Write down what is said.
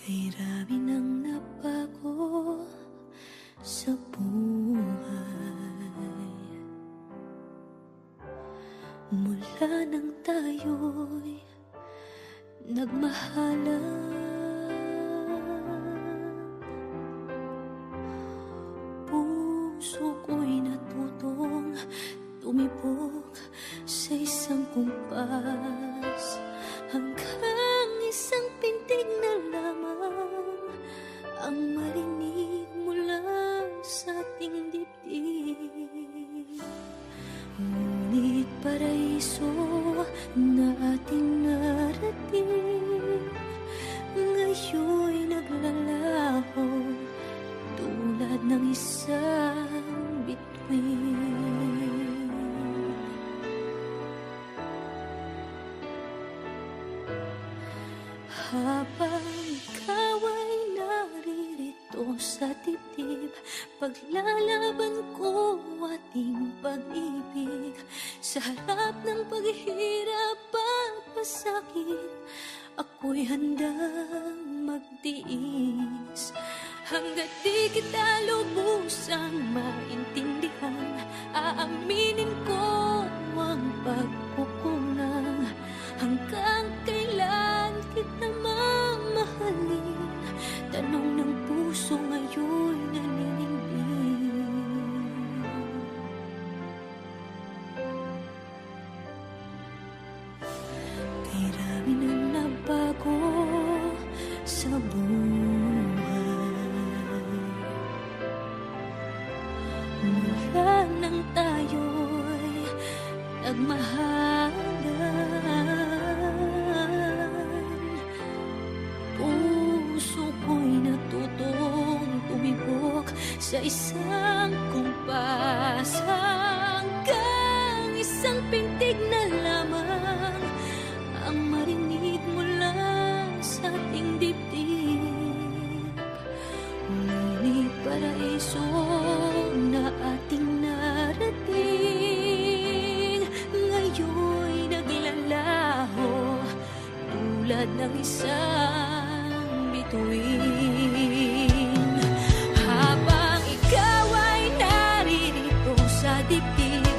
Kay rami nang nabago sa buhay, mula nang tayo'y nagmahalan. Puso ko'y natutong tumibok sa isang kumpas, hanggang isang pintig na lamang ang marinig mula sa ating dibdib. Ngunit paraiso na ating narating, ngayon'y naglalaho tulad ng isang bituin. Habang ikaw ay naririto sa dibdib, paglalaban ko ating pag-ibig. Sa harap ng paghihirap at pasakit, ako'y handang magtiis. Hanggat di kita lubusang maintindihan, aaminin ko ang pagkukulang. Hanggang kailan kita mamahalin? Tanong ng puso ngayon naninindig. Kay rami nang nabago sa buhay, mula nang tayo'y nagmahalan. Puso ko'y natutong tumibok sa isang kumpas, hanggang isang pintig na lamang ang marinig mula sa ating dibdib. Ngunit paraiso na ating narating, ngayon'y naglalaho tulad ng isang bituin. Habang ikaw ay naririto sa dibdib,